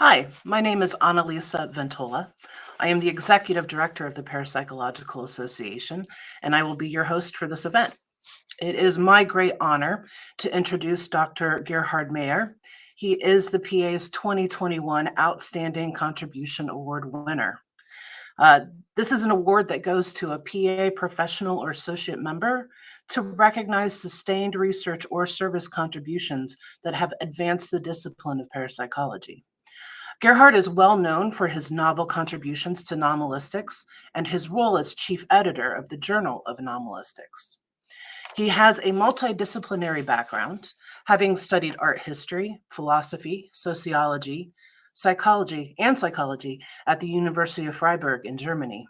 Hi, my name is Annalisa Ventola. I am the Executive Director of the Parapsychological Association, and I will be your host for this event. It is my great honor to introduce Dr. Gerhard Mayer. He is the PA's 2021 Outstanding Contribution Award winner. Uh, this is an award that goes to a PA professional or associate member to recognize sustained research or service contributions that have advanced the discipline of parapsychology. Gerhard is well known for his novel contributions to anomalistics and his role as chief editor of the Journal of Anomalistics. He has a multidisciplinary background, having studied art history, philosophy, sociology, psychology at the University of Freiburg in Germany.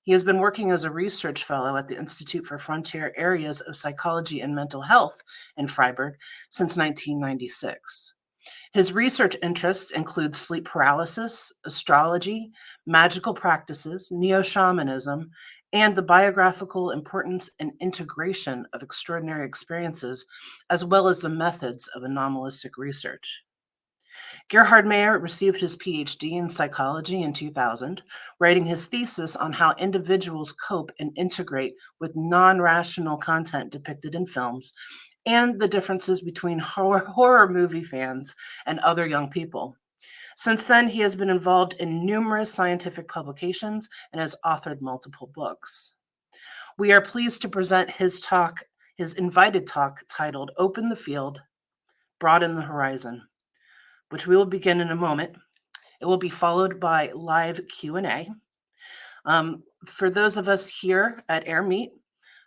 He has been working as a research fellow at the Institute for Frontier Areas of Psychology and Mental Health in Freiburg since 1996. His research interests include sleep paralysis, astrology, magical practices, neo-shamanism, and the biographical importance and integration of extraordinary experiences, as well as the methods of anomalistic research. Gerhard Mayer received his PhD in psychology in 2000, writing his thesis on how individuals cope and integrate with non-rational content depicted in films and the differences between horror movie fans and other young people. Since then, he has been involved in numerous scientific publications and has authored multiple books. We are pleased to present his invited talk titled Open the Field, Broaden the Horizon, which we will begin in a moment. It will be followed by live Q&A. For those of us here at AirMeet,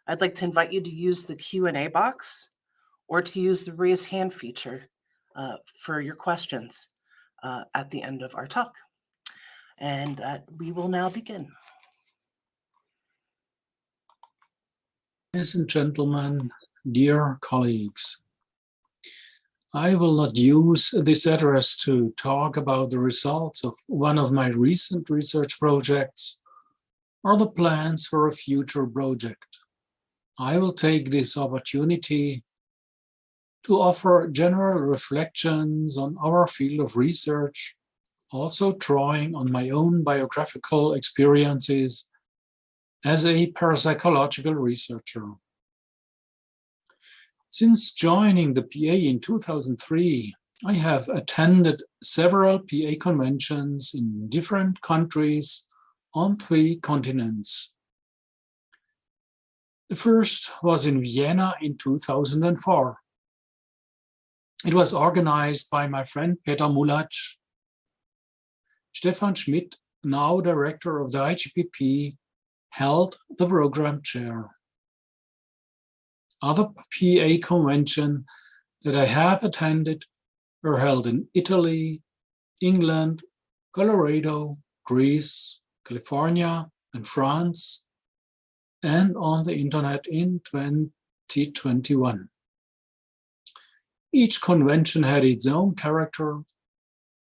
I'd like to invite you to use the Q&A box or to use the raise hand feature for your questions at the end of our talk. And we will now begin. Ladies and gentlemen, dear colleagues, I will not use this address to talk about the results of one of my recent research projects or the plans for a future project. I will take this opportunity to offer general reflections on our field of research, also drawing on my own biographical experiences as a parapsychological researcher. Since joining the PA in 2003, I have attended several PA conventions in different countries on 3 continents. The first was in Vienna in 2004. It was organized by my friend Peter Mulacz. Stefan Schmidt, now director of the IGPP, held the program chair. Other PA conventions that I have attended were held in Italy, England, Colorado, Greece, California, and France, and on the internet in 2021. Each convention had its own character,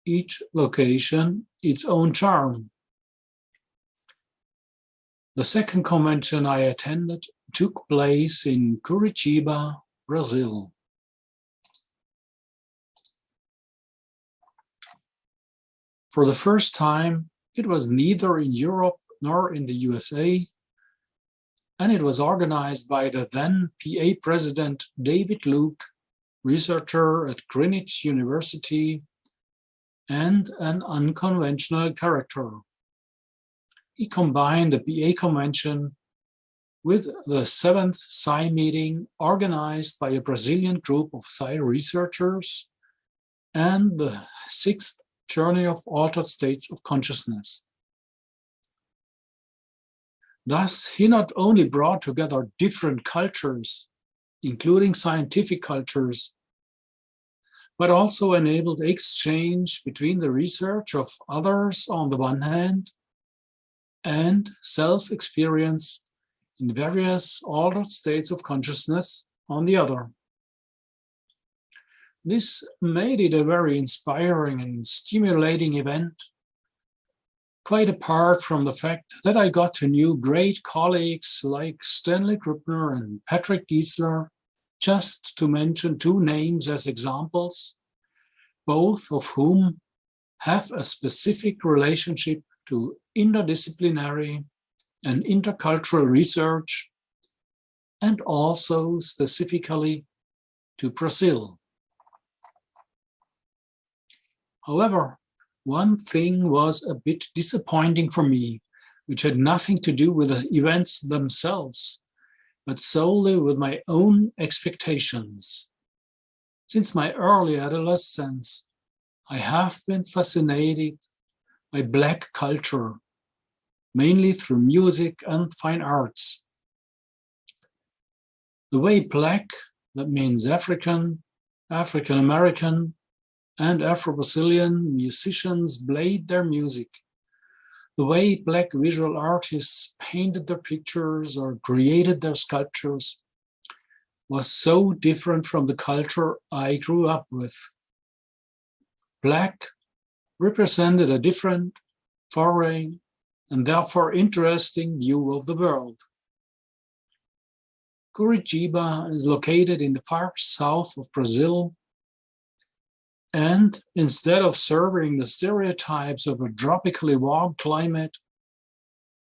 each location its own charm. The second convention I attended took place in Curitiba, Brazil. For the first time, it was neither in Europe nor in the USA, and it was organized by the then PA president David Luke, researcher at Greenwich University, and an unconventional character. He combined the PA convention with the 7th Psi meeting organized by a Brazilian group of Psi researchers and the 6th Journey of Altered States of Consciousness. Thus, he not only brought together different cultures, including scientific cultures, but also enabled exchange between the research of others on the one hand and self-experience in various altered states of consciousness on the other. This made it a very inspiring and stimulating event, quite apart from the fact that I got to know great colleagues like Stanley Krippner and Patrick Giesler, just to mention 2 names as examples, both of whom have a specific relationship to interdisciplinary and intercultural research, and also specifically to Brazil. However, one thing was a bit disappointing for me, which had nothing to do with the events themselves, but solely with my own expectations. Since my early adolescence, I have been fascinated by Black culture, mainly through music and fine arts. The way Black, that means African, African American, and Afro-Brazilian musicians played their music, the way Black visual artists painted their pictures or created their sculptures, was so different from the culture I grew up with. Black represented a different, foreign, and therefore interesting view of the world. Curitiba is located in the far south of Brazil, and instead of serving the stereotypes of a tropically warm climate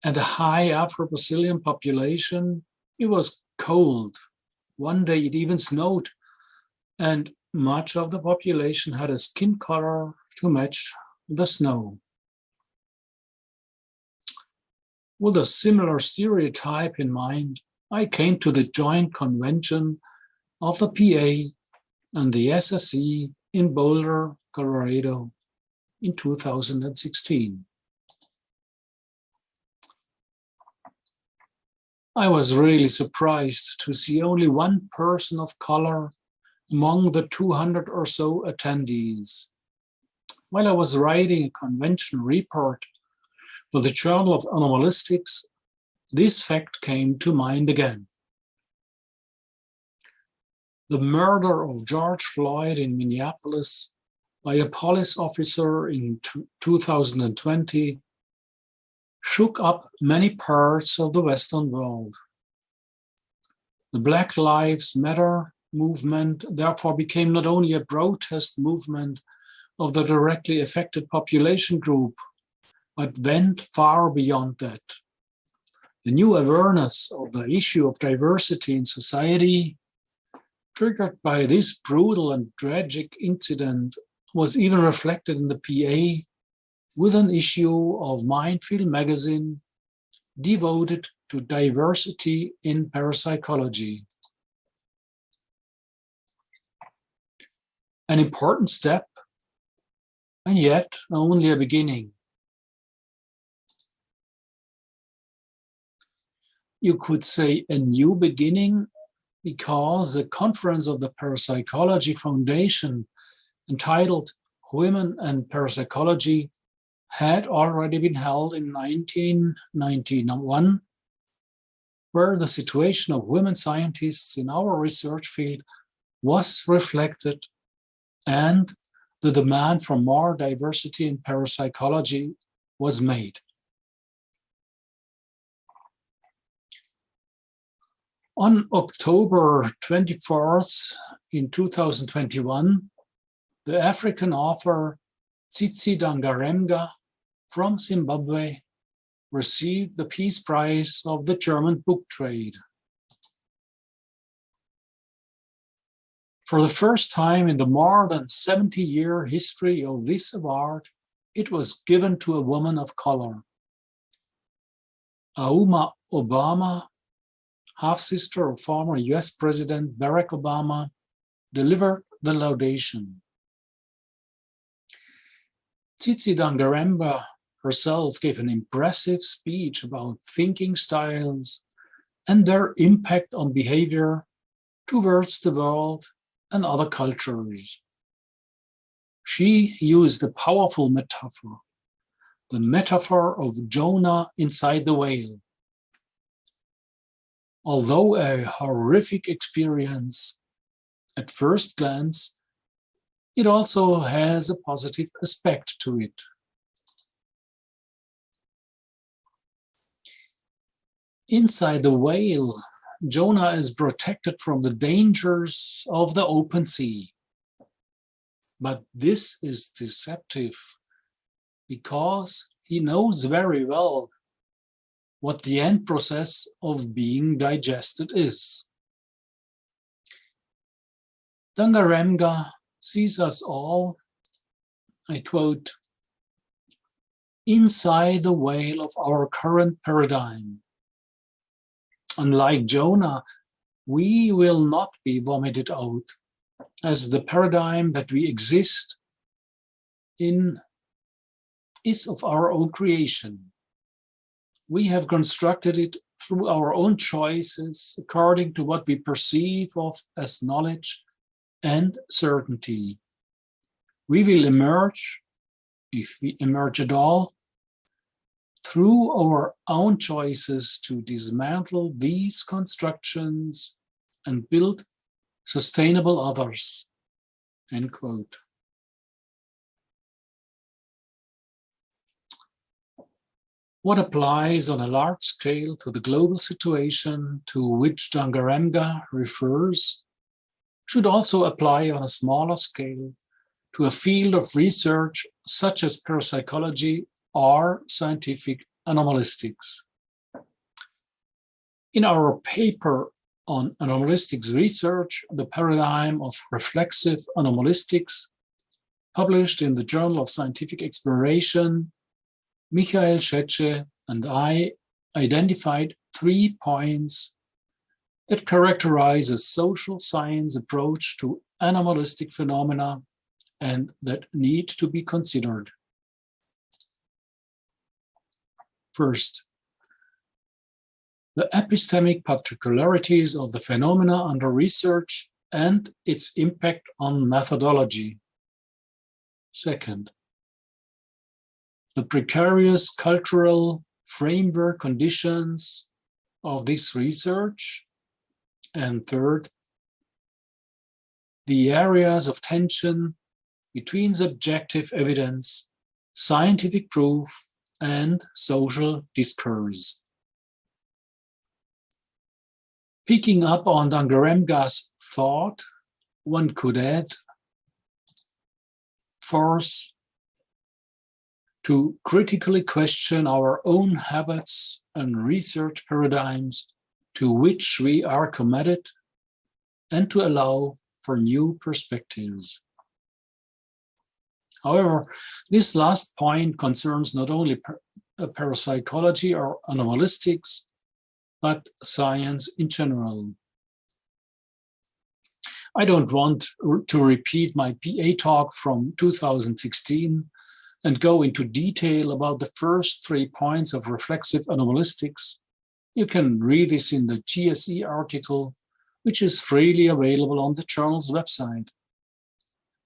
and a high Afro-Brazilian population, it was cold. One day it even snowed, and much of the population had a skin color to match the snow. With a similar stereotype in mind, I came to the joint convention of the PA and the SSE in Boulder, Colorado in 2016. I was really surprised to see only one person of color among the 200 or so attendees. While I was writing a convention report for the Journal of Anomalistics, this fact came to mind again. The murder of George Floyd in Minneapolis by a police officer in 2020 shook up many parts of the Western world. The Black Lives Matter movement therefore became not only a protest movement of the directly affected population group, but went far beyond that. The new awareness of the issue of diversity in society, triggered by this brutal and tragic incident, was even reflected in the PA with an issue of Mindfield magazine devoted to diversity in parapsychology. An important step, and yet only a beginning. You could say a new beginning, because the conference of the Parapsychology Foundation, entitled Women and Parapsychology, had already been held in 1991, where the situation of women scientists in our research field was reflected, and the demand for more diversity in parapsychology was made. On October 24th in 2021, the African author Tsitsi Dangaremba from Zimbabwe received the Peace Prize of the German book trade. For the first time in the more than 70-year history of this award, it was given to a woman of color. Auma Obama, half-sister of former US President Barack Obama, delivered the laudation. Tsitsi Dangaremba herself gave an impressive speech about thinking styles and their impact on behavior towards the world and other cultures. She used a powerful metaphor, the metaphor of Jonah inside the whale. Although a horrific experience at first glance, it also has a positive aspect to it. Inside the whale, Jonah is protected from the dangers of the open sea. But this is deceptive because he knows very well what the end process of being digested is. Dangaremba sees us all, I quote, inside the whale of our current paradigm. Unlike Jonah, we will not be vomited out, as the paradigm that we exist in is of our own creation. We have constructed it through our own choices, according to what we perceive of as knowledge and certainty. We will emerge, if we emerge at all, through our own choices to dismantle these constructions and build sustainable others. End quote. What applies on a large scale to the global situation to which Dangaremba refers should also apply on a smaller scale to a field of research such as parapsychology or scientific anomalistics. In our paper on anomalistics research, the paradigm of reflexive anomalistics, published in the Journal of Scientific Exploration, Michael Schetsche and I identified 3 points that characterize a social science approach to anomalistic phenomena and that need to be considered. First, the epistemic particularities of the phenomena under research and its impact on methodology. Second, the precarious cultural framework conditions of this research. And third, the areas of tension between subjective evidence, scientific proof, and social discourse. Picking up on Dangaremba's thought, one could add, force to critically question our own habits and research paradigms to which we are committed, and to allow for new perspectives. However, this last point concerns not only parapsychology or anomalistics, but science in general. I don't want to repeat my PA talk from 2016 and go into detail about the first 3 points of reflexive anomalistics. You can read this in the GSE article, which is freely available on the journal's website.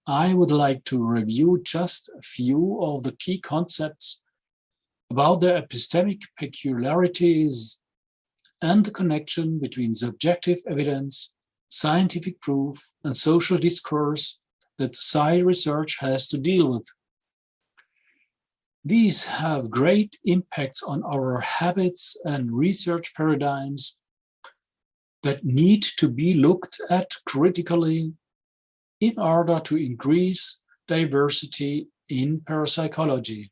I would like to review just a few of the key concepts about the epistemic peculiarities and the connection between subjective evidence, scientific proof, and social discourse that psi research has to deal with. These have great impacts on our habits and research paradigms that need to be looked at critically in order to increase diversity in parapsychology.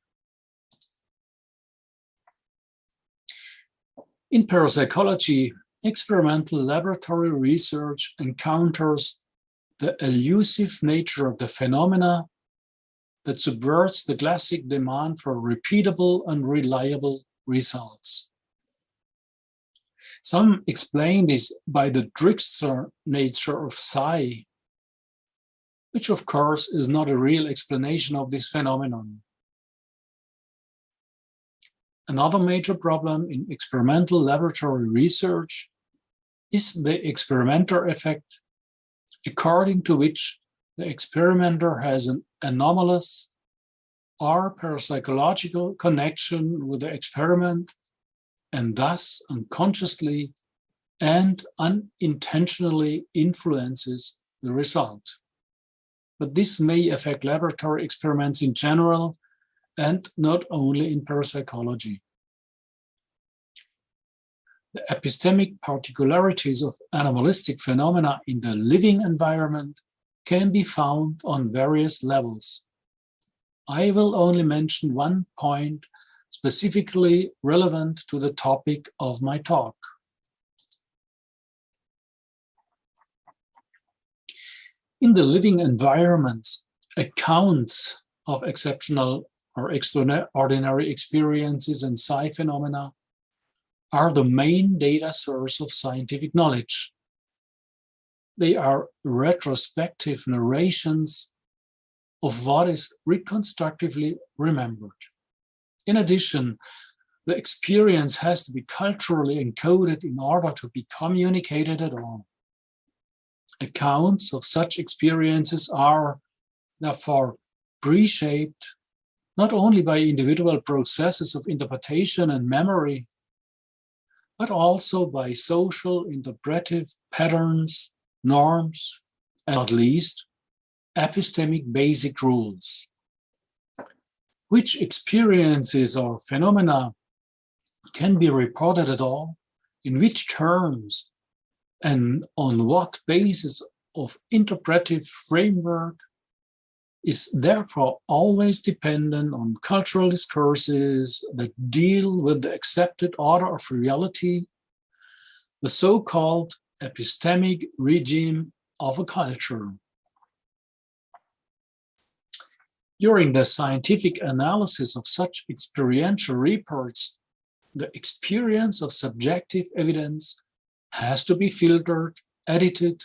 In parapsychology, experimental laboratory research encounters the elusive nature of the phenomena that subverts the classic demand for repeatable and reliable results. Some explain this by the trickster nature of psi, which of course is not a real explanation of this phenomenon. Another major problem in experimental laboratory research is the experimenter effect, according to which the experimenter has an anomalous or parapsychological connection with the experiment and thus unconsciously and unintentionally influences the result. But this may affect laboratory experiments in general and not only in parapsychology. The epistemic particularities of anomalistic phenomena in the living environment can be found on various levels. I will only mention one point specifically relevant to the topic of my talk. In the living environments, accounts of exceptional or extraordinary experiences and psi phenomena are the main data source of scientific knowledge. They are retrospective narrations of what is reconstructively remembered. In addition, the experience has to be culturally encoded in order to be communicated at all. Accounts of such experiences are, therefore, pre-shaped not only by individual processes of interpretation and memory, but also by social interpretive patterns, norms, and not least, epistemic basic rules. Which experiences or phenomena can be reported at all, in which terms, and on what basis of interpretive framework is therefore always dependent on cultural discourses that deal with the accepted order of reality, the so-called epistemic regime of a culture. During the scientific analysis of such experiential reports, the experience of subjective evidence has to be filtered, edited,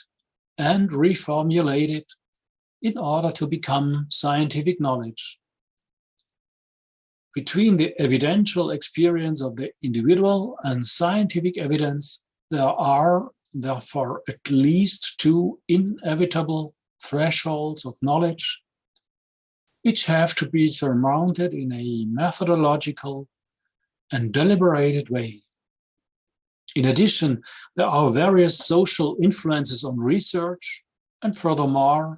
and reformulated in order to become scientific knowledge. Between the evidential experience of the individual and scientific evidence, there are therefore at least two inevitable thresholds of knowledge which have to be surmounted in a methodological and deliberated way. In addition, there are various social influences on research, and furthermore,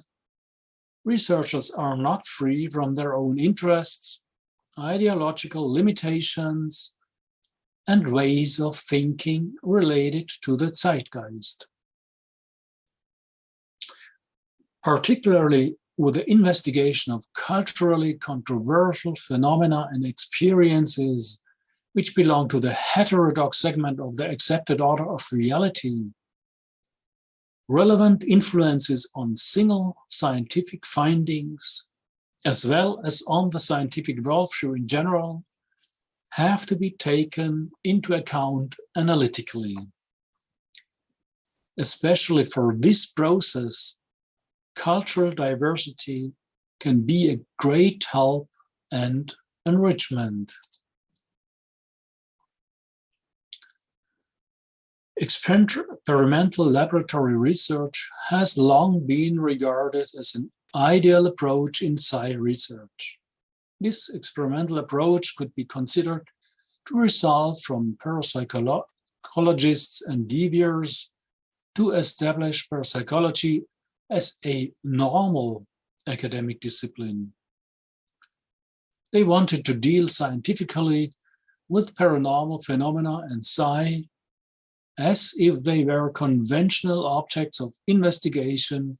researchers are not free from their own interests, ideological limitations, and ways of thinking related to the zeitgeist. Particularly with the investigation of culturally controversial phenomena and experiences which belong to the heterodox segment of the accepted order of reality, relevant influences on single scientific findings, as well as on the scientific worldview in general, have to be taken into account analytically. Especially for this process, cultural diversity can be a great help and enrichment. Experimental laboratory research has long been regarded as an ideal approach in psi research. This experimental approach could be considered to result from parapsychologists' endeavors to establish parapsychology as a normal academic discipline. They wanted to deal scientifically with paranormal phenomena and psi as if they were conventional objects of investigation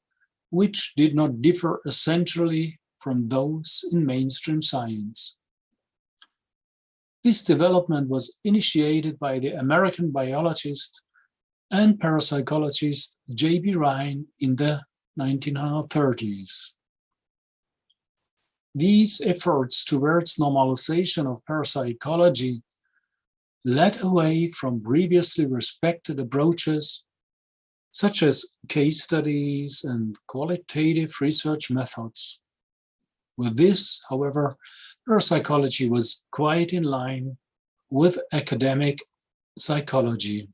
which did not differ essentially from those in mainstream science. This development was initiated by the American biologist and parapsychologist J.B. Rhine in the 1930s. These efforts towards normalization of parapsychology led away from previously respected approaches such as case studies and qualitative research methods. With this, however, parapsychology was quite in line with academic psychology.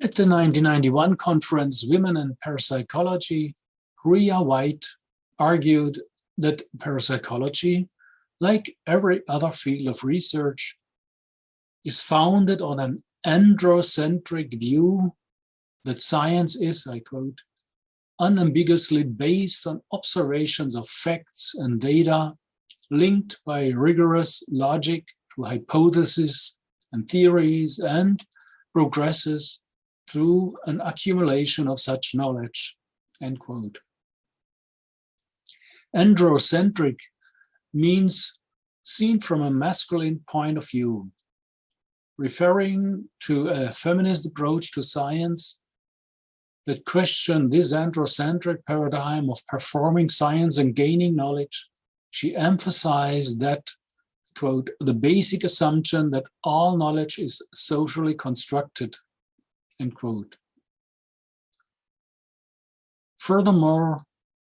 At the 1991 conference, Women and Parapsychology, Ria White argued that parapsychology, like every other field of research, is founded on an androcentric view that science is, I quote, unambiguously based on observations of facts and data linked by rigorous logic to hypotheses and theories and progresses through an accumulation of such knowledge, end quote. Androcentric means seen from a masculine point of view, referring to a feminist approach to science that questioned this androcentric paradigm of performing science and gaining knowledge. She emphasized that, quote, the basic assumption that all knowledge is socially constructed, end quote. Furthermore,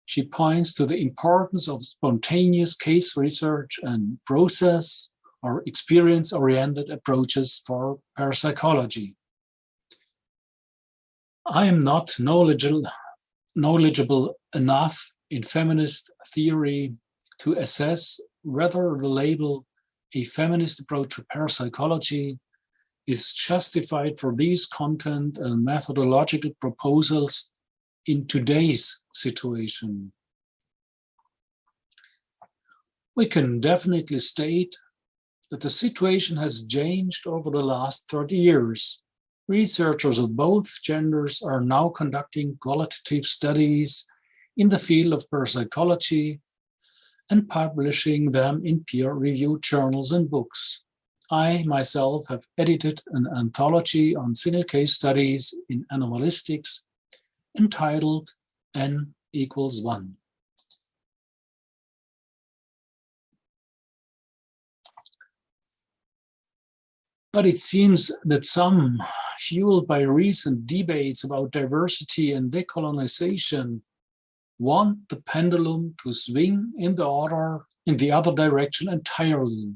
she points to the importance of spontaneous case research and process or experience-oriented approaches for parapsychology. I am not knowledgeable enough in feminist theory to assess whether the label a feminist approach to parapsychology is justified for these content and methodological proposals in today's situation. We can definitely state that the situation has changed over the last 30 years. Researchers of both genders are now conducting qualitative studies in the field of parapsychology and publishing them in peer-reviewed journals and books. I myself have edited an anthology on single case studies in anomalistics entitled N equals 1. But it seems that some, fueled by recent debates about diversity and decolonization, want the pendulum to swing in the other direction entirely.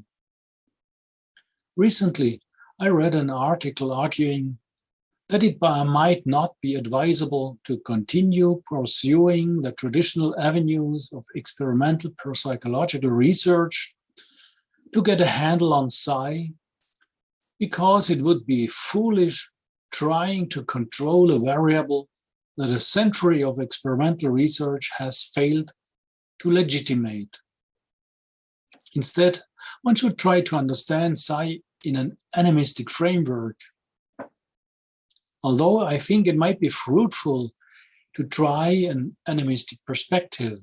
Recently, I read an article arguing that it might not be advisable to continue pursuing the traditional avenues of experimental parapsychological research to get a handle on psi, because it would be foolish trying to control a variable that a century of experimental research has failed to legitimate. Instead, one should try to understand psi in an animistic framework. Although I think it might be fruitful to try an animistic perspective.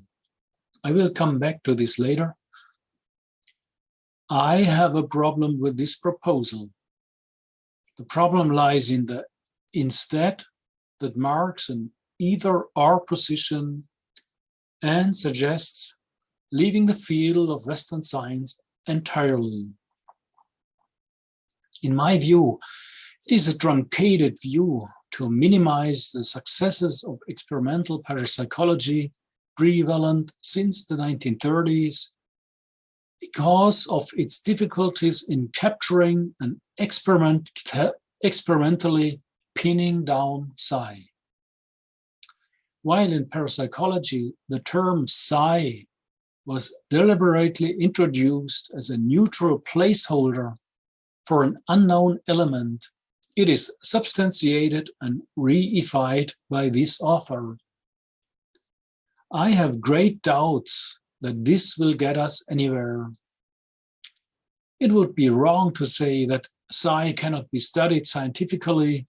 I will come back to this later. I have a problem with this proposal. The problem lies in the instead that marks an either-or position and suggests leaving the field of Western science entirely. In my view, it is a truncated view to minimize the successes of experimental parapsychology prevalent since the 1930s because of its difficulties in capturing and experimentally pinning down psi. While in parapsychology, the term psi was deliberately introduced as a neutral placeholder for an unknown element, it is substantiated and reified by this author. I have great doubts that this will get us anywhere. It would be wrong to say that psi cannot be studied scientifically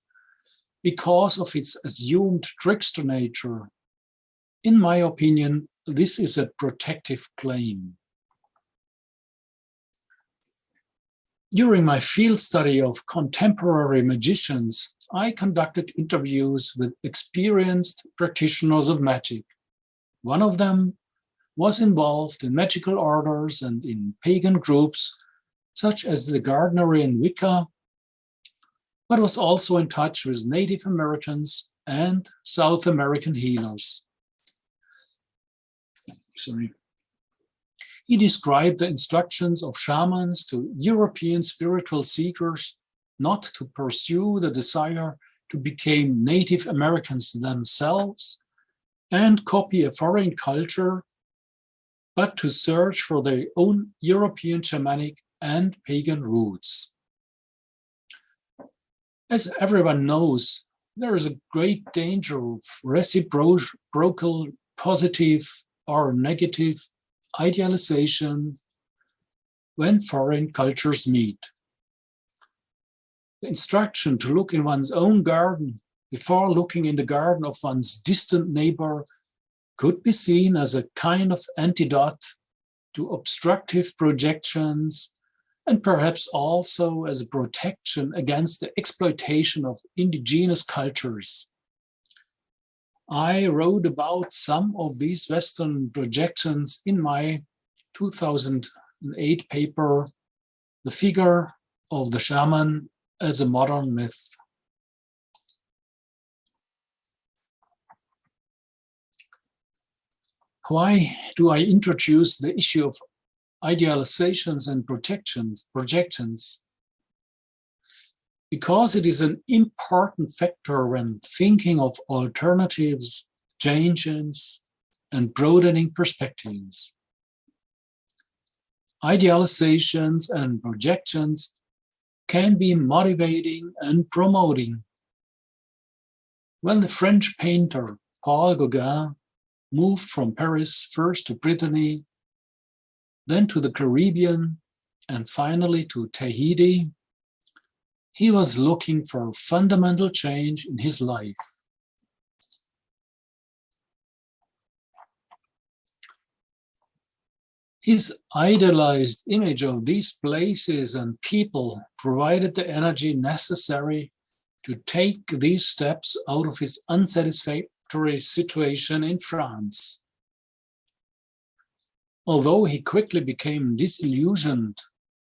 because of its assumed trickster nature. In my opinion, this is a protective claim. During my field study of contemporary magicians, I conducted interviews with experienced practitioners of magic. One of them was involved in magical orders and in pagan groups, such as the Gardnerian Wicca, but was also in touch with Native Americans and South American healers. He described the instructions of shamans to European spiritual seekers not to pursue the desire to become Native Americans themselves and copy a foreign culture, but to search for their own European shamanic and pagan roots. As everyone knows, there is a great danger of reciprocal positive or negative idealization when foreign cultures meet. The instruction to look in one's own garden before looking in the garden of one's distant neighbor could be seen as a kind of antidote to obstructive projections and perhaps also as a protection against the exploitation of indigenous cultures. I wrote about some of these Western projections in my 2008 paper, The Figure of the Shaman as a Modern Myth. Why do I introduce the issue of idealizations and projections? Because it is an important factor when thinking of alternatives, changes, and broadening perspectives. Idealizations and projections can be motivating and promoting. When the French painter Paul Gauguin moved from Paris first to Brittany, then to the Caribbean, and finally to Tahiti, he was looking for fundamental change in his life. His idealized image of these places and people provided the energy necessary to take these steps out of his unsatisfactory situation in France. Although he quickly became disillusioned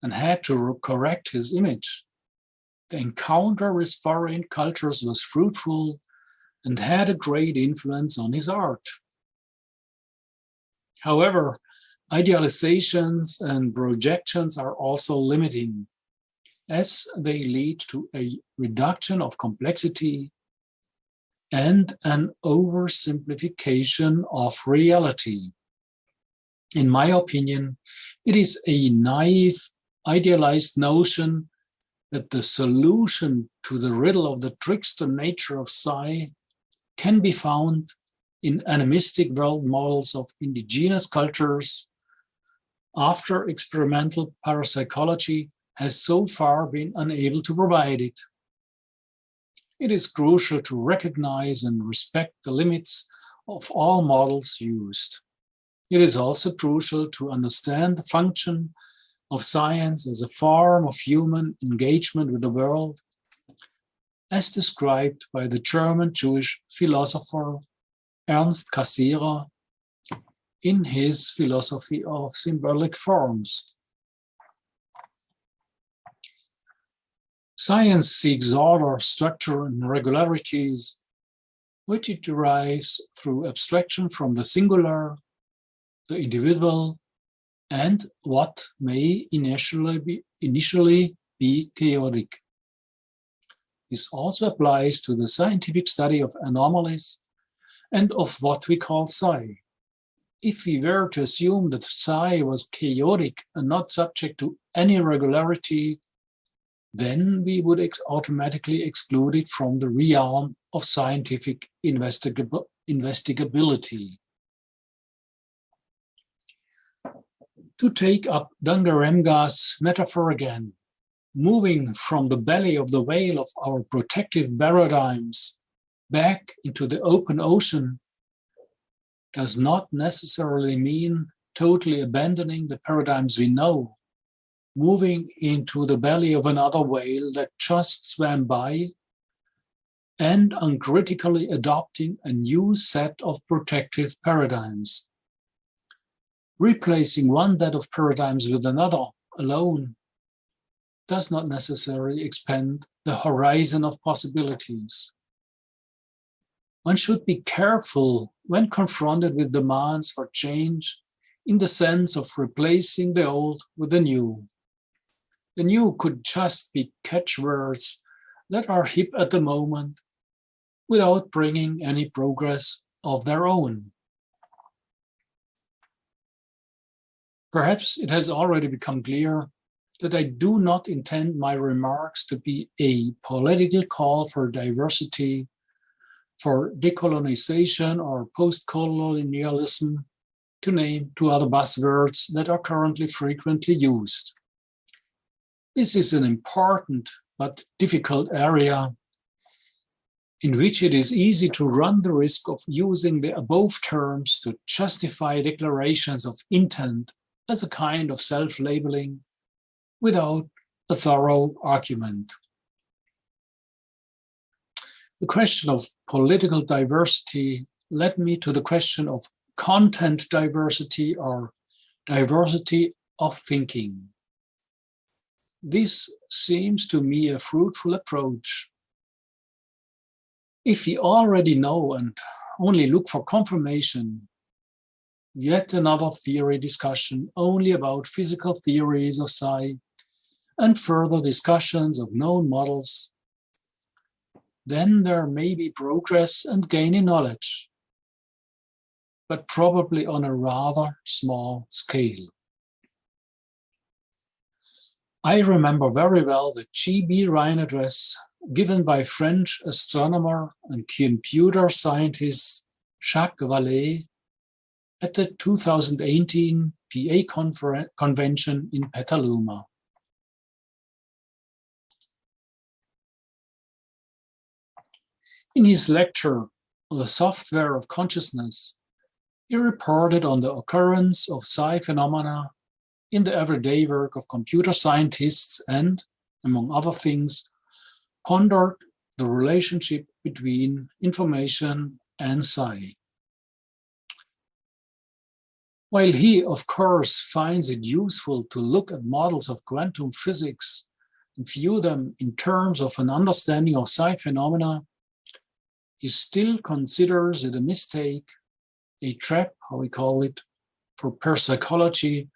and had to correct his image, the encounter with foreign cultures was fruitful and had a great influence on his art. However, idealizations and projections are also limiting, as they lead to a reduction of complexity and an oversimplification of reality. In my opinion, it is a naive, idealized notion that the solution to the riddle of the trickster nature of psi can be found in animistic world models of indigenous cultures, after experimental parapsychology has so far been unable to provide it. It is crucial to recognize and respect the limits of all models used. It is also crucial to understand the function of science as a form of human engagement with the world, as described by the German Jewish philosopher Ernst Cassirer in his philosophy of symbolic forms. Science seeks order, structure, and regularities, which it derives through abstraction from the singular, the individual, and what may initially be chaotic. This also applies to the scientific study of anomalies and of what we call psi. If we were to assume that psi was chaotic and not subject to any regularity, then we would automatically exclude it from the realm of scientific investigability. To take up Dangaremba's metaphor again, moving from the belly of the whale of our protective paradigms back into the open ocean does not necessarily mean totally abandoning the paradigms we know, moving into the belly of another whale that just swam by, and uncritically adopting a new set of protective paradigms. Replacing one set of paradigms with another alone does not necessarily expand the horizon of possibilities. One should be careful when confronted with demands for change in the sense of replacing the old with the new. The new could just be catchwords that are hip at the moment without bringing any progress of their own. Perhaps it has already become clear that I do not intend my remarks to be a political call for diversity, for decolonization or post-colonialism, to name two other buzzwords that are currently frequently used. This is an important but difficult area, in which it is easy to run the risk of using the above terms to justify declarations of intent as a kind of self-labeling without a thorough argument. The question of political diversity led me to the question of content diversity or diversity of thinking. This seems to me a fruitful approach. If we already know and only look for confirmation, yet another theory discussion only about physical theories of psi and further discussions of known models, then there may be progress and gain in knowledge, but probably on a rather small scale. I remember very well the G.B. Rhine address given by French astronomer and computer scientist Jacques Vallée at the 2018 PA convention in Petaluma. In his lecture on the software of consciousness, he reported on the occurrence of psi phenomena in the everyday work of computer scientists and, among other things, pondered the relationship between information and psi. While he, of course, finds it useful to look at models of quantum physics and view them in terms of an understanding of psi phenomena, he still considers it a mistake, a trap, how we call it, for parapsychology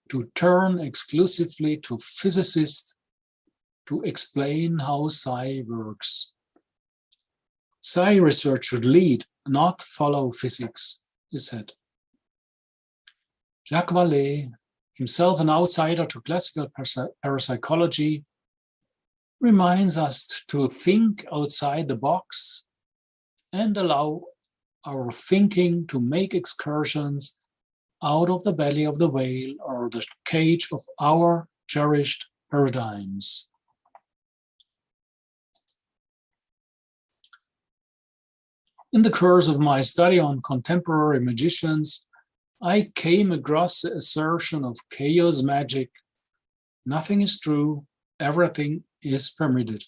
to turn exclusively to physicists to explain how psi works. Psi research should lead, not follow physics, he said. Jacques Vallée, himself an outsider to classical parapsychology, reminds us to think outside the box and allow our thinking to make excursions out of the belly of the whale or the cage of our cherished paradigms. In the course of my study on contemporary magicians, I came across the assertion of chaos magic. Nothing is true, everything is permitted.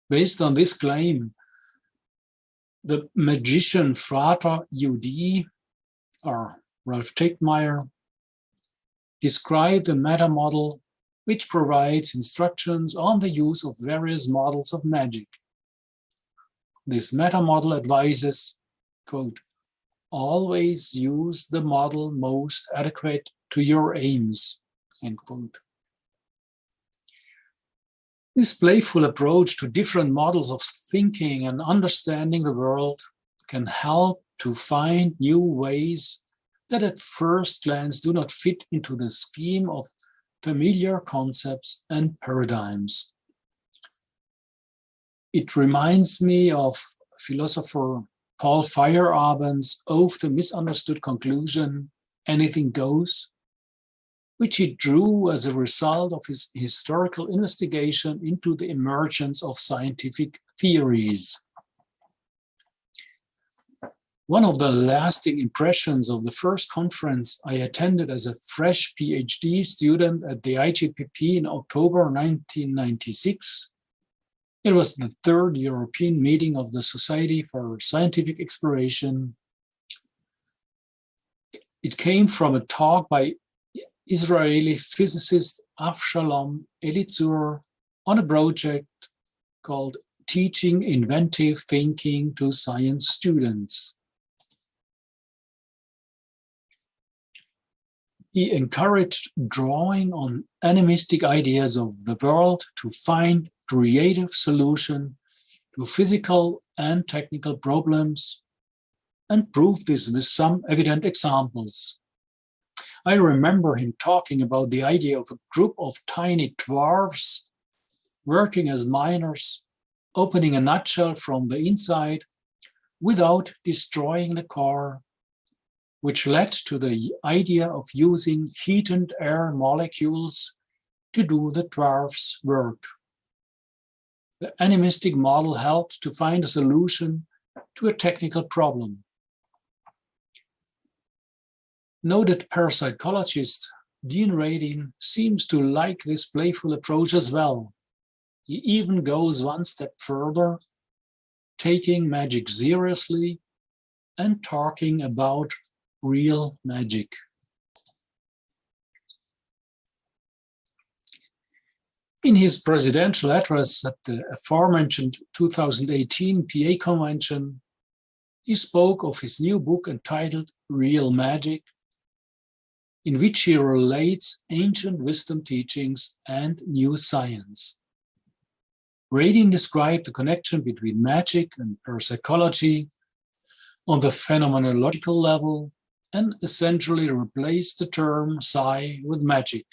Based on this claim, the magician Frater UD, or Ralph Mayer, described a meta model which provides instructions on the use of various models of magic. This meta model advises, quote, always use the model most adequate to your aims, end quote. This playful approach to different models of thinking and understanding the world can help to find new ways that at first glance do not fit into the scheme of familiar concepts and paradigms. It reminds me of philosopher Paul Feyerabend's often misunderstood conclusion, anything goes, which he drew as a result of his historical investigation into the emergence of scientific theories. One of the lasting impressions of the first conference I attended as a fresh PhD student at the IGPP in October 1996, it was the third European meeting of the Society for Scientific Exploration. It came from a talk by Israeli physicist Avshalom Elitzur on a project called Teaching Inventive Thinking to Science Students. He encouraged drawing on animistic ideas of the world to find creative solutions to physical and technical problems and proved this with some evident examples. I remember him talking about the idea of a group of tiny dwarfs working as miners, opening a nutshell from the inside without destroying the core, which led to the idea of using heat and air molecules to do the dwarf's work. the animistic model helped to find a solution to a technical problem. Noted parapsychologist Dean Radin seems to like this playful approach as well. He even goes one step further, taking magic seriously and talking about real magic. In his presidential address at the aforementioned 2018 PA convention, he spoke of his new book entitled Real Magic, in which he relates ancient wisdom teachings and new science. Radin described the connection between magic and parapsychology on the phenomenological level and essentially replaced the term psi with magic.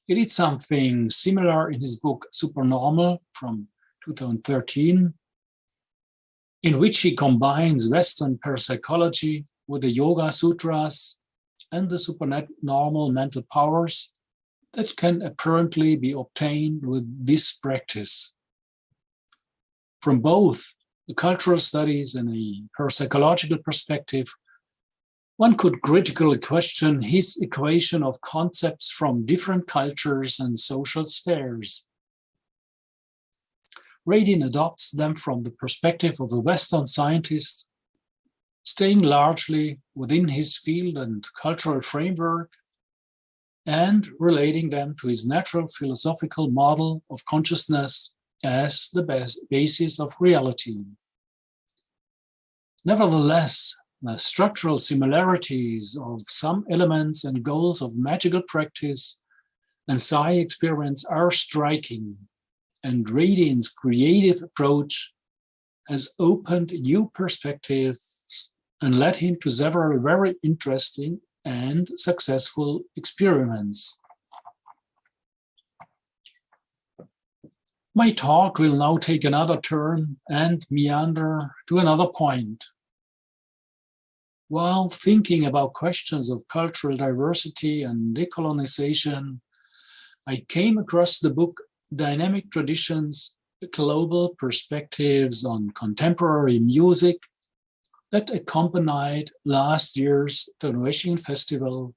He did something similar in his book Supernormal from 2013, in which he combines Western parapsychology with the Yoga Sutras and the supernormal mental powers that can apparently be obtained with this practice. From both the cultural studies and a parapsychological perspective, one could critically question his equation of concepts from different cultures and social spheres. Radin adopts them from the perspective of a Western scientist, staying largely within his field and cultural framework, and relating them to his natural philosophical model of consciousness as the basis of reality. Nevertheless, the structural similarities of some elements and goals of magical practice and psi experience are striking, and Radin's creative approach has opened new perspectives and led him to several very interesting and successful experiments. My talk will now take another turn and meander to another point. While thinking about questions of cultural diversity and decolonization, I came across the book Dynamic Traditions, Global Perspectives on Contemporary Music that accompanied last year's Donaueschingen Festival,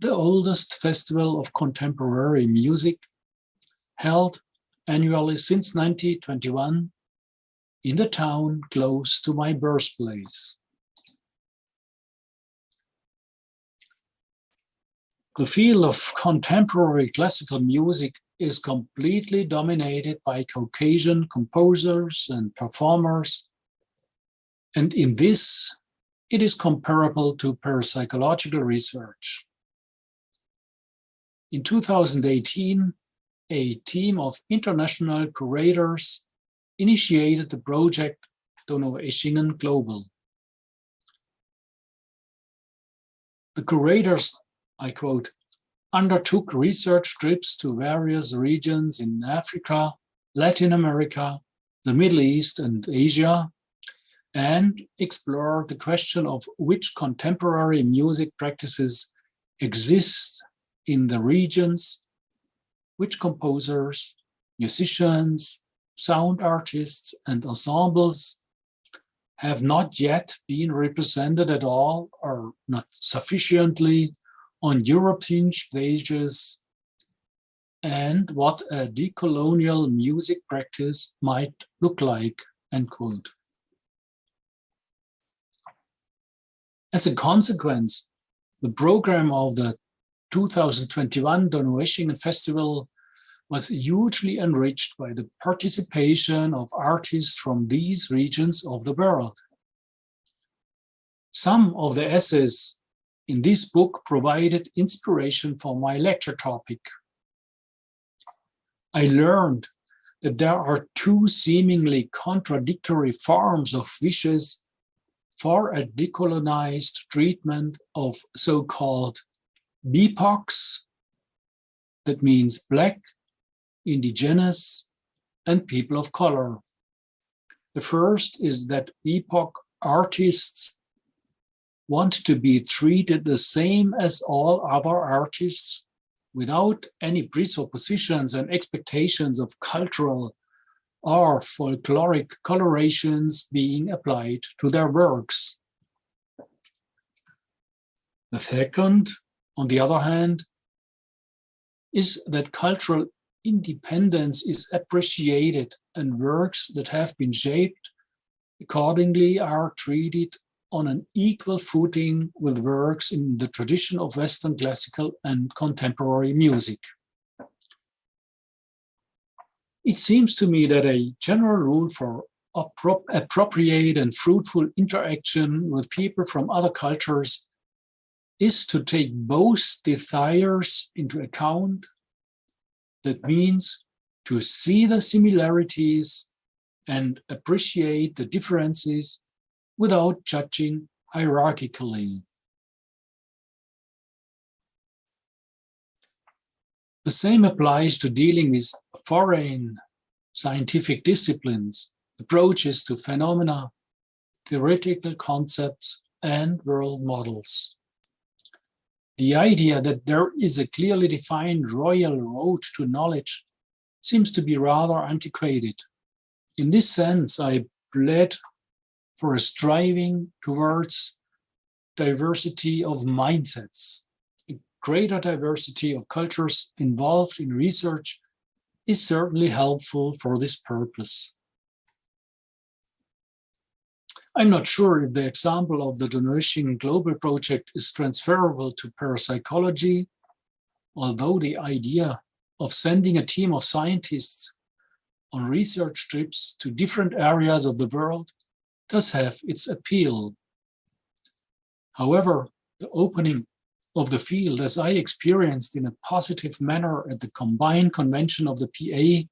the oldest festival of contemporary music, held annually since 1921 in the town close to my birthplace. The field of contemporary classical music is completely dominated by Caucasian composers and performers, and in this, it is comparable to parapsychological research. In 2018, a team of international curators initiated the project Donaueschingen Global. The curators, I quote, undertook research trips to various regions in Africa, Latin America, the Middle East, and Asia, and explored the question of which contemporary music practices exist in the regions, which composers, musicians, sound artists, and ensembles have not yet been represented at all or not sufficiently on European stages, and what a decolonial music practice might look like, end quote. As a consequence, the program of the 2021 Donaueschingen Festival was hugely enriched by the participation of artists from these regions of the world. Some of the essays in this book provided inspiration for my lecture topic. I learned that there are two seemingly contradictory forms of wishes for a decolonized treatment of so-called BIPOCs, that means Black, Indigenous, and people of color. The first is that BIPOC artists want to be treated the same as all other artists without any presuppositions and expectations of cultural or folkloric colorations being applied to their works. The second, on the other hand, is that cultural independence is appreciated and works that have been shaped accordingly are treated on an equal footing with works in the tradition of Western classical and contemporary music. It seems to me that a general rule for appropriate and fruitful interaction with people from other cultures is to take both desires into account. That means to see the similarities and appreciate the differences without judging hierarchically. The same applies to dealing with foreign scientific disciplines, approaches to phenomena, theoretical concepts, and world models. The idea that there is a clearly defined royal road to knowledge seems to be rather antiquated. In this sense, I plead for a striving towards diversity of mindsets. A greater diversity of cultures involved in research is certainly helpful for this purpose. I'm not sure if the example of the Donation Global project is transferable to parapsychology, although the idea of sending a team of scientists on research trips to different areas of the world does have its appeal. However, the opening of the field, as I experienced in a positive manner at the combined convention of the PA,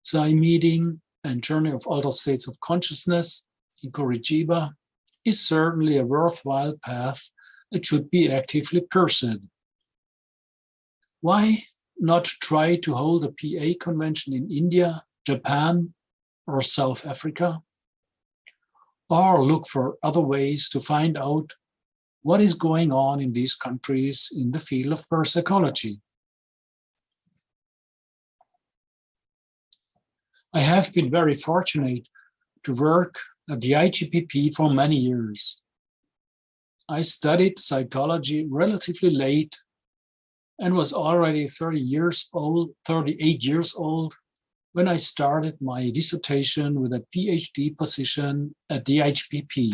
Psi meeting and Journey of Altered States of Consciousness in Curitiba, is certainly a worthwhile path that should be actively pursued. Why not try to hold a PA convention in India, Japan, or South Africa? Or look for other ways to find out what is going on in these countries in the field of parapsychology. I have been very fortunate to work at the IGPP for many years. I studied psychology relatively late and was already 38 years old when I started my dissertation with a PhD position at the IGPP.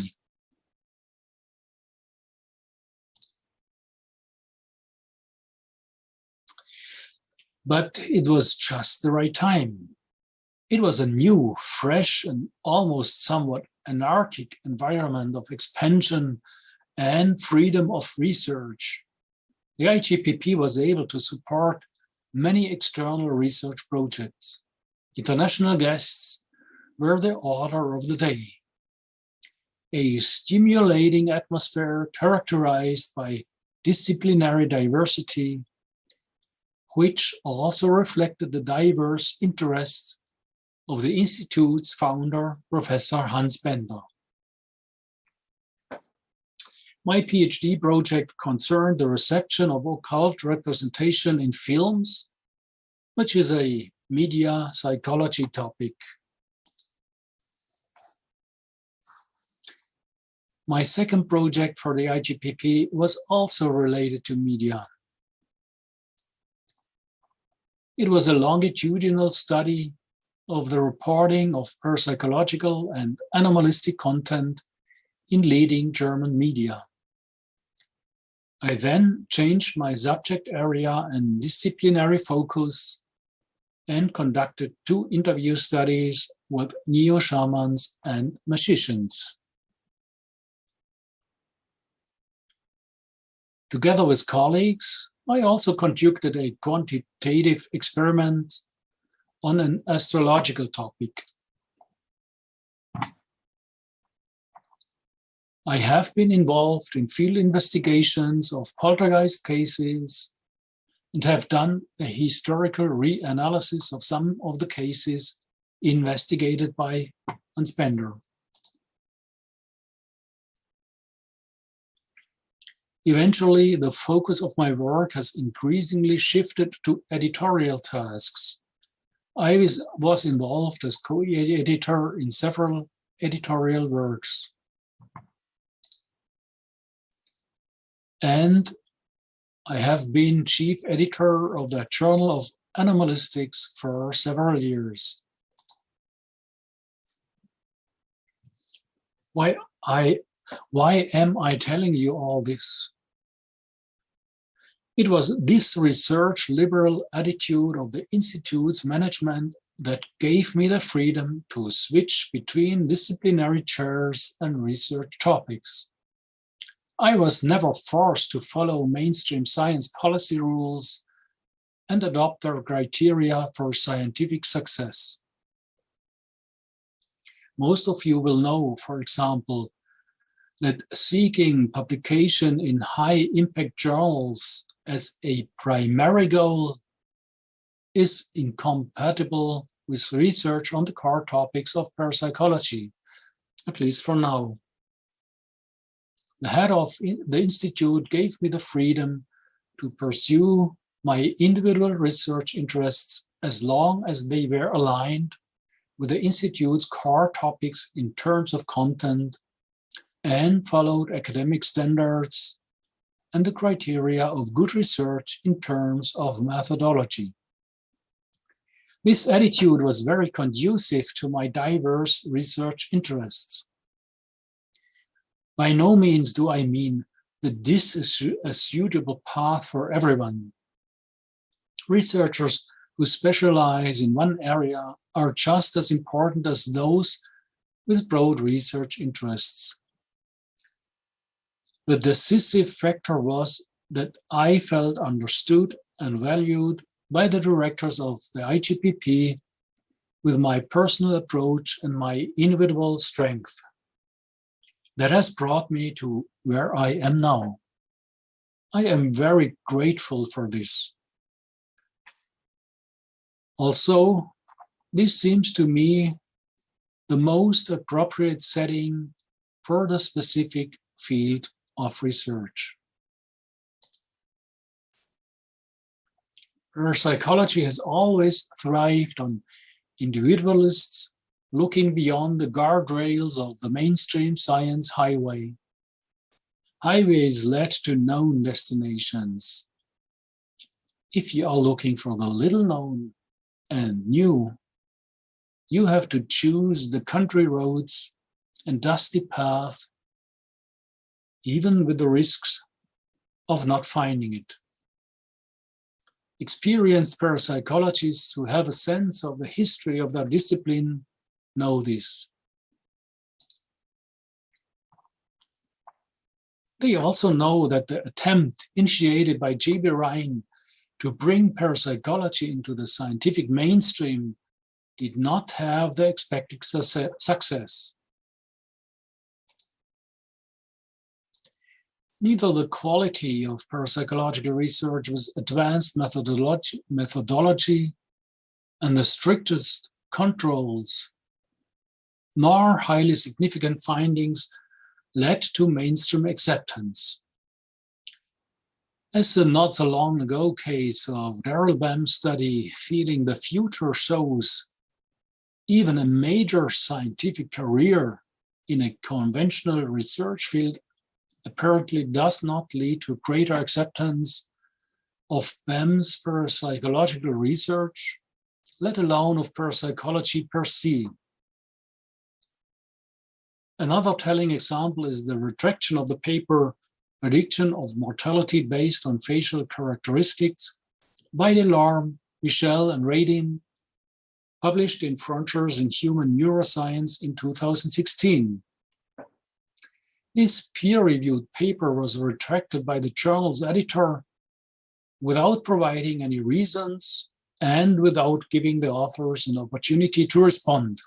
But it was just the right time. It was a new, fresh, and almost somewhat anarchic environment of expansion and freedom of research. The IGPP was able to support many external research projects. International guests were the order of the day. A stimulating atmosphere characterized by disciplinary diversity, which also reflected the diverse interests of the Institute's founder, Professor Hans Bender. My PhD project concerned the reception of occult representation in films, which is a media psychology topic. My second project for the IGPP was also related to media. It was a longitudinal study of the reporting of parapsychological and anomalistic content in leading German media. I then changed my subject area and disciplinary focus and conducted 2 interview studies with neo-shamans and magicians. Together with colleagues, I also conducted a quantitative experiment on an astrological topic. I have been involved in field investigations of poltergeist cases and have done a historical reanalysis of some of the cases investigated by Hans Bender. Eventually, the focus of my work has increasingly shifted to editorial tasks. I was involved as co-editor in several editorial works. And I have been chief editor of the Journal of Animalistics for several years. Why am I telling you all this? It was this research liberal attitude of the Institute's management that gave me the freedom to switch between disciplinary chairs and research topics. I was never forced to follow mainstream science policy rules and adopt their criteria for scientific success. Most of you will know, for example, that seeking publication in high-impact journals as a primary goal is incompatible with research on the core topics of parapsychology, at least for now. The head of the Institute gave me the freedom to pursue my individual research interests as long as they were aligned with the Institute's core topics in terms of content and followed academic standards and the criteria of good research in terms of methodology. This attitude was very conducive to my diverse research interests. By no means do I mean that this is a suitable path for everyone. Researchers who specialize in one area are just as important as those with broad research interests. The decisive factor was that I felt understood and valued by the directors of the IGPP with my personal approach and my individual strength. That has brought me to where I am now. I am very grateful for this. Also, this seems to me the most appropriate setting for the specific field of research. Parapsychology has always thrived on individualists looking beyond the guardrails of the mainstream science highway. Highways led to known destinations. If you are looking for the little known and new, you have to choose the country roads and dusty path, even with the risks of not finding it. Experienced parapsychologists who have a sense of the history of their discipline know this. They also know that the attempt initiated by J.B. Rhine to bring parapsychology into the scientific mainstream did not have the expected success. Neither the quality of parapsychological research with advanced methodology and the strictest controls, nor highly significant findings led to mainstream acceptance. As the not so long ago case of Daryl Bam's study, Feeling the Future, shows, even a major scientific career in a conventional research field apparently does not lead to greater acceptance of Bam's parapsychological research, let alone of parapsychology per se. Another telling example is the retraction of the paper Prediction of Mortality Based on Facial Characteristics by Delorme, Michel, and Radin, published in Frontiers in Human Neuroscience in 2016. This peer-reviewed paper was retracted by the journal's editor without providing any reasons and without giving the authors an opportunity to respond.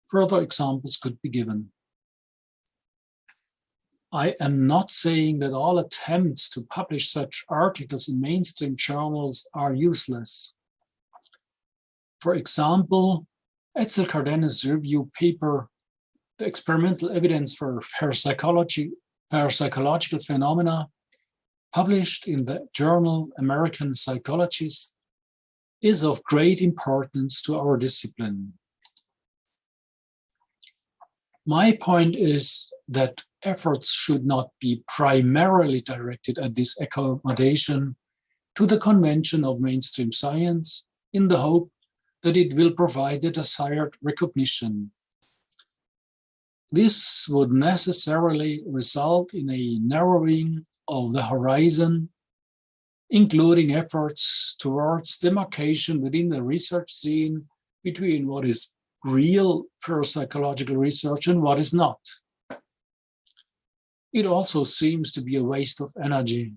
Further examples could be given. I am not saying that all attempts to publish such articles in mainstream journals are useless. For example, Edsel Cardenas' review paper, The Experimental Evidence for Parapsychological Phenomena, published in the journal American Psychologist, is of great importance to our discipline. My point is that efforts should not be primarily directed at this accommodation to the convention of mainstream science in the hope that it will provide the desired recognition. This would necessarily result in a narrowing of the horizon, including efforts towards demarcation within the research scene between what is real parapsychological research and what is not. It also seems to be a waste of energy.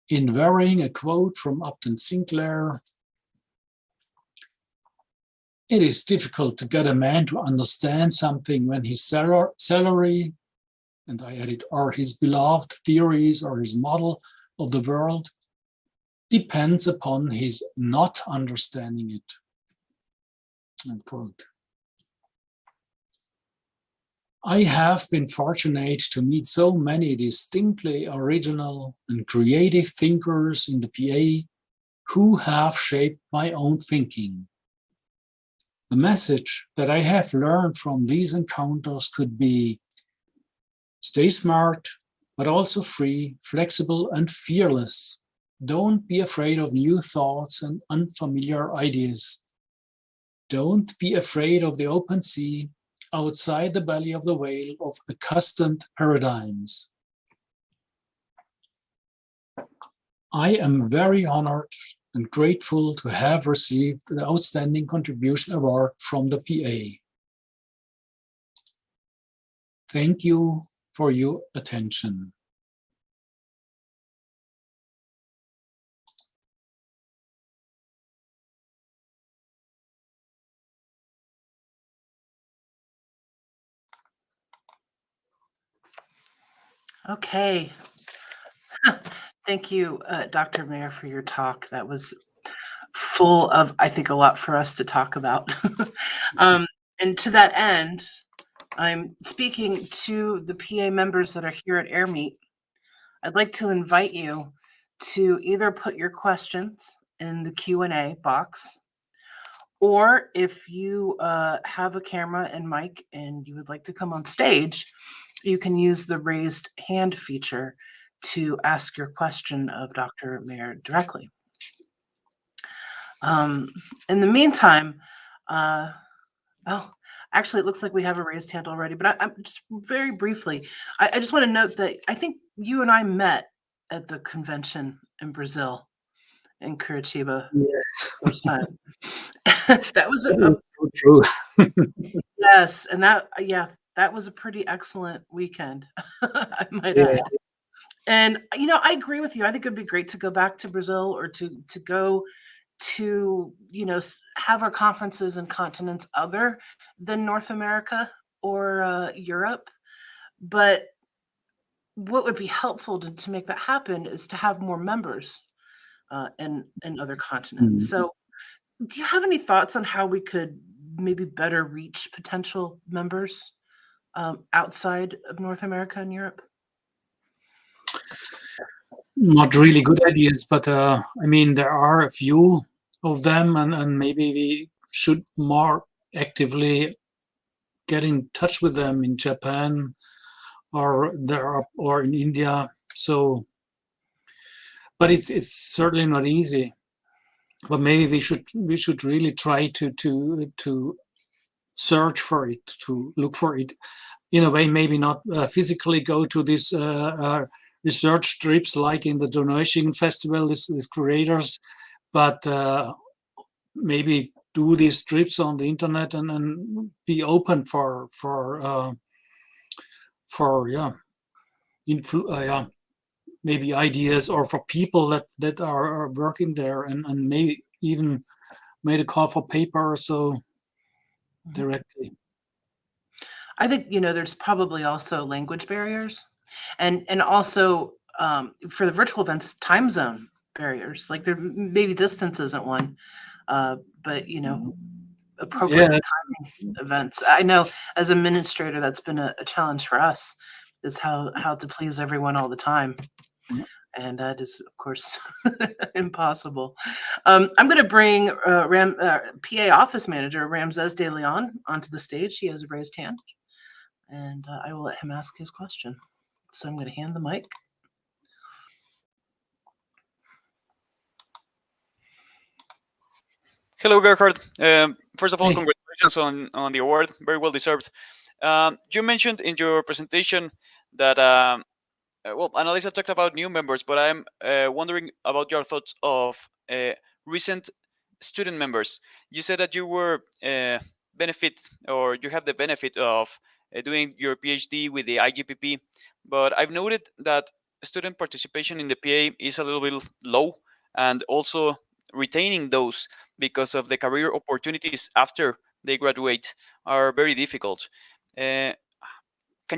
In varying a quote from Upton Sinclair, it is difficult to get a man to understand something when his salary, and I added, or his beloved theories or his model of the world, depends upon his not understanding it. Unquote. I have been fortunate to meet so many distinctly original and creative thinkers in the PA who have shaped my own thinking. The message that I have learned from these encounters could be: stay smart, but also free, flexible, and fearless. Don't be afraid of new thoughts and unfamiliar ideas. Don't be afraid of the open sea, outside the belly of the whale of accustomed paradigms. I am very honored and grateful to have received the Outstanding Contribution Award from the PA. Thank you for your attention. Okay. Thank you, Dr. Mayer, for your talk. That was full of, I think, a lot for us to talk about. And to that end, I'm speaking to the PA members that are here at AirMeet. I'd like to invite you to either put your questions in the Q&A box, or if you have a camera and mic and you would like to come on stage, you can use the raised hand feature to ask your question of Dr. Mayer directly. In the meantime, actually, it looks like we have a raised hand already, but I'm just very briefly, I just want to note that I think you and I met at the convention in Brazil, in Curitiba, first time. That was so true. yes, and that was a pretty excellent weekend, I might add. And I agree with you. I think it'd be great to go back to Brazil, or to go to have our conferences in continents other than North America or Europe. But what would be helpful to make that happen is to have more members in other continents. So do you have any thoughts on how we could maybe better reach potential members outside of North America and Europe? Not really good ideas, but I mean, there are a few of them, and maybe we should more actively get in touch with them in Japan or in India. So, but it's certainly not easy. But maybe we should really try to search for it, to look for it in a way. Maybe not physically go to these research trips like in the Donaueschingen Festival, these creators, but maybe do these trips on the internet and be open for maybe ideas, or for people that are working there, and maybe even made a call for paper or so directly. I think there's probably also language barriers, and also for the virtual events, time zone barriers. Like, there maybe distance isn't one, but appropriate timing events. I know as administrator that's been a challenge for us, is how to please everyone all the time. And that is, of course, impossible. I'm going to bring PA Office Manager Ramses de Leon onto the stage. He has a raised hand, and I will let him ask his question. So I'm going to hand the mic. Hello, Gerhard. First of all, Hey. congratulations on the award. Very well deserved. You mentioned in your presentation that, well, Annalisa talked about new members, but I'm wondering about your thoughts of recent student members. You said that you were benefit, or you have the benefit of doing your PhD with the IGPP, but I've noted that student participation in the PA is a little bit low, and also retaining those because of the career opportunities after they graduate are very difficult. Can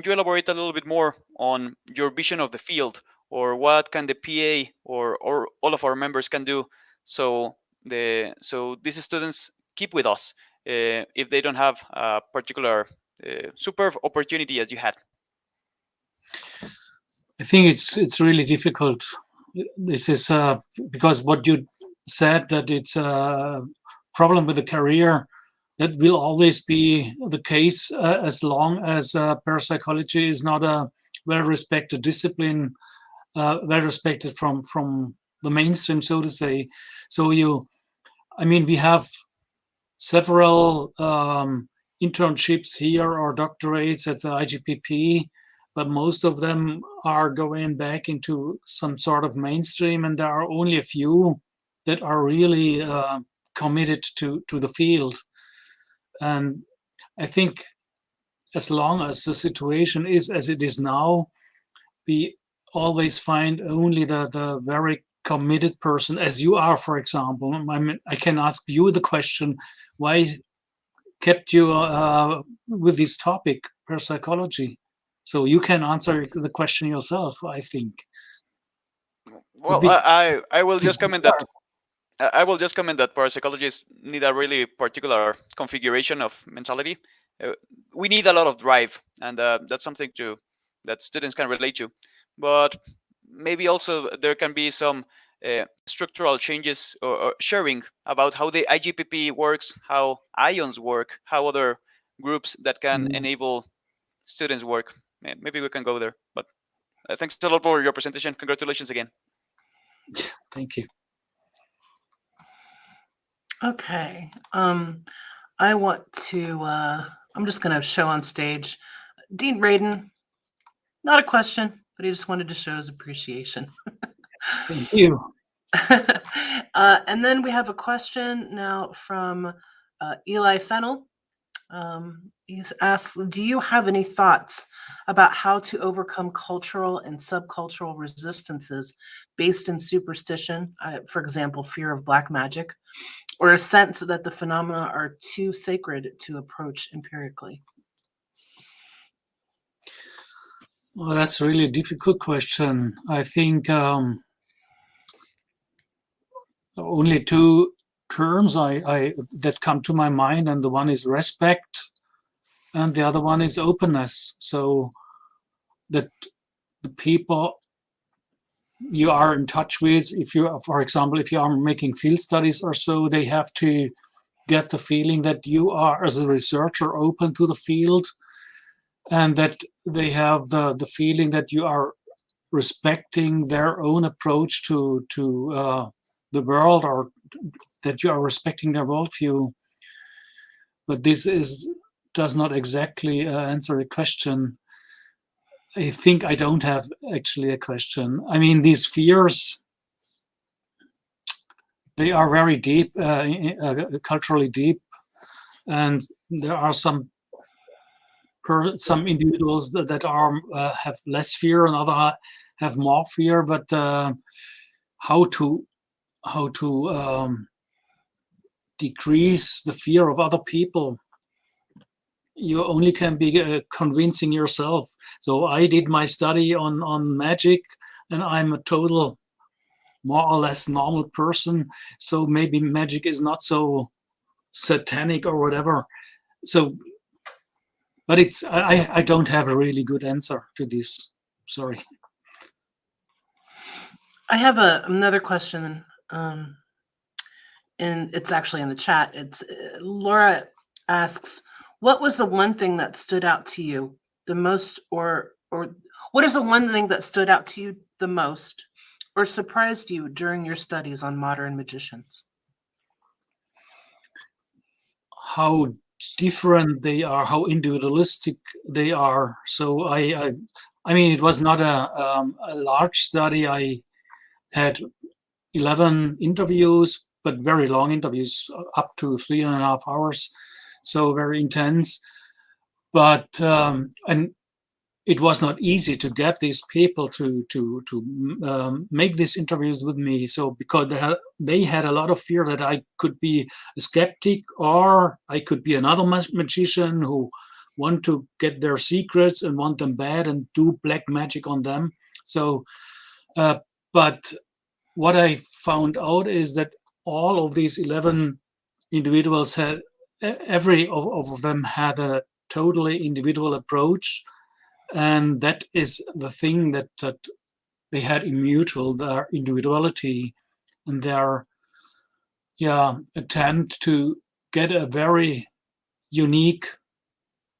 you elaborate a little bit more on your vision of the field, or what can the PA or all of our members can do so these students keep with us if they don't have a particular superb opportunity as you had? I think it's really difficult. This is because what you said, that it's a problem with the career, that will always be the case as long as parapsychology is not a well-respected discipline, well-respected from the mainstream, so to say. So we have several internships here or doctorates at the IGPP, but most of them are going back into some sort of mainstream, and there are only a few that are really committed to the field. And I think as long as the situation is as it is now, we always find only the very committed person, as you are, for example. I can ask you the question, why kept you with this topic, parapsychology? So you can answer the question yourself, I think. Well, I will just comment that I will just comment that parapsychologists need a really particular configuration of mentality. Uh, we need a lot of drive, and that's something that students can relate to. But maybe also there can be some structural changes or sharing about how the IGPP works, how ions work, how other groups that can enable students work. Maybe we can go there. But thanks a lot for your presentation. Congratulations again. Thank you. Okay. I want to, I'm just going to show on stage Dean Radin. Not a question, but he just wanted to show his appreciation. Thank you. And then we have a question now from Eli Fennel. He's asked, do you have any thoughts about how to overcome cultural and subcultural resistances based in superstition, for example, fear of black magic, or a sense that the phenomena are too sacred to approach empirically? Well, that's really a difficult question. I think only two terms that come to my mind, and the one is respect, and the other one is openness. So that the people you are in touch with, if you, for example, if you are making field studies or so, they have to get the feeling that you are, as a researcher, open to the field, and that they have the feeling that you are respecting their own approach to the world, or that you are respecting their worldview. But this does not exactly answer the question. I think I don't have actually a question. I mean, these fears, they are very deep, culturally deep, and there are some individuals that are have less fear, and other have more fear. But how to decrease the fear of other people, you only can be convincing yourself. So I did my study on magic, and I'm a total, more or less normal person. So maybe magic is not so satanic or whatever. So, but I don't have a really good answer to this. Sorry. I have another question, and it's actually in the chat. It's Laura asks, "What was the one thing that stood out to you the most, or what is the one thing that stood out to you the most, or surprised you during your studies on modern magicians?" How different they are, how individualistic they are. So I mean, it was not a large study. I had 11 interviews, but very long interviews, up to 3.5 hours. So very intense. But and it was not easy to get these people to make these interviews with me. So because they had a lot of fear that I could be a skeptic, or I could be another magician who want to get their secrets and want them bad and do black magic on them. So, but what I found out is that all of these 11 individuals had, every of them had a totally individual approach, and that is the thing that they had immutable, their individuality and their attempt to get a very unique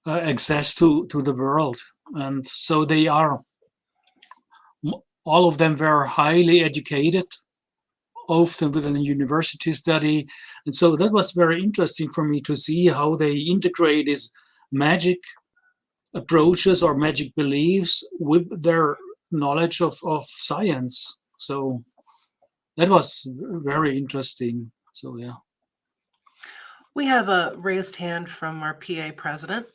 access to the world. And so they are, all of them were highly educated, often within a university study. And so that was very interesting for me to see how they integrate this magic approaches or magic beliefs with their knowledge of science. So that was very interesting. So yeah. We have a raised hand from our PA president,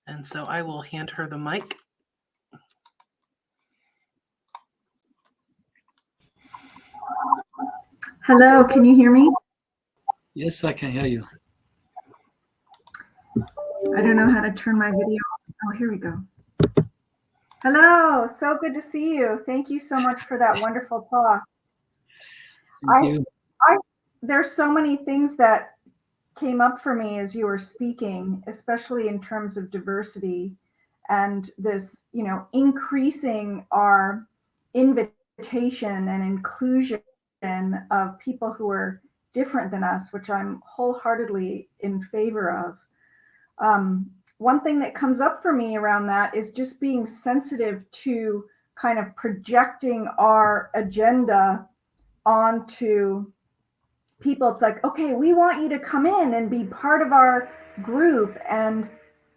and so I will hand her the mic. Hello, can you hear me? Yes, I can hear you. I don't know how to turn my video on. Oh, here we go. Hello, so good to see you. Thank you so much for that wonderful talk. Thank you. There's so many things that came up for me as you were speaking, especially in terms of diversity and this, increasing our invitation and inclusion of people who are different than us, which I'm wholeheartedly in favor of. One thing that comes up for me around that is just being sensitive to kind of projecting our agenda onto people. It's like, okay, we want you to come in and be part of our group. And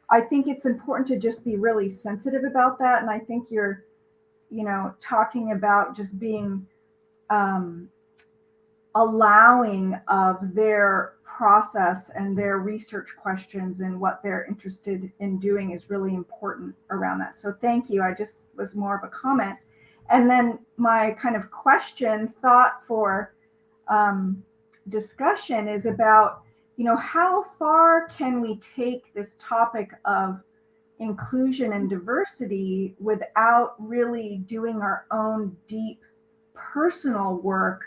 I think it's important to just be really sensitive about that. And I think you're, talking about just being allowing of their process and their research questions and what they're interested in doing is really important around that. So thank you. I just was more of a comment. And then my kind of thought for discussion is about, how far can we take this topic of inclusion and diversity without really doing our own deep personal work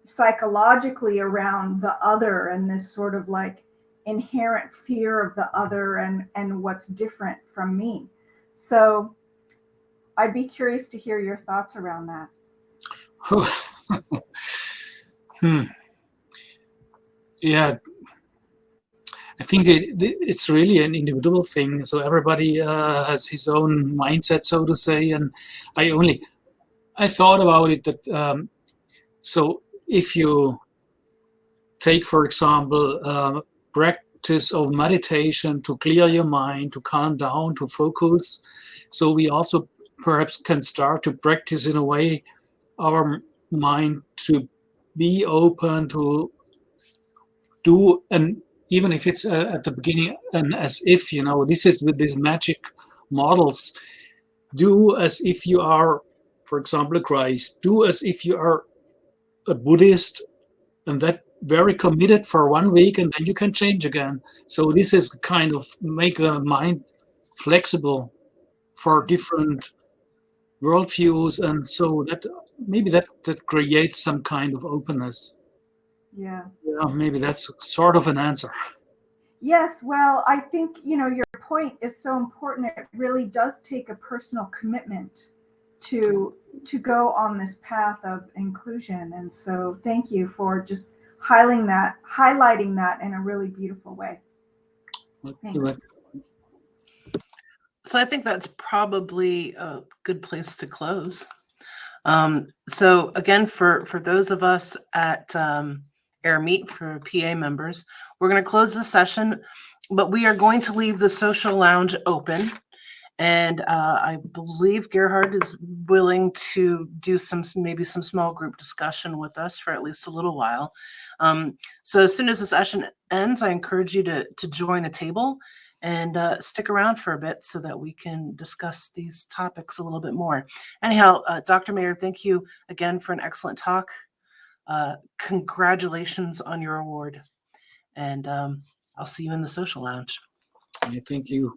psychologically around the other and this sort of like inherent fear of the other and what's different from me. So I'd be curious to hear your thoughts around that. Yeah, I think it's really an individual thing. So everybody has his own mindset, so to say. And I thought about it that so if you take, for example, practice of meditation to clear your mind, to calm down, to focus. So we also perhaps can start to practice in a way our mind to be open to do, and even if it's at the beginning, and as if, this is with these magic models, do as if you are, for example, a Christ, do as if you are a Buddhist, and that very committed for 1 week, and then you can change again. So this is kind of make the mind flexible for different worldviews, and so that maybe that creates some kind of openness. Yeah, maybe that's sort of an answer. Yes, well, I think, your point is so important. It really does take a personal commitment to go on this path of inclusion. And so thank you for just highlighting that in a really beautiful way. Thanks. So I think that's probably a good place to close. So again, for those of us at Air Meet, for PA members, we're going to close the session, but we are going to leave the social lounge open. And I believe Gerhard is willing to do maybe some small group discussion with us for at least a little while. So as soon as the session ends, I encourage you to join a table and stick around for a bit so that we can discuss these topics a little bit more. Anyhow, Dr. Mayer, thank you again for an excellent talk. Congratulations on your award. And I'll see you in the social lounge. Thank you.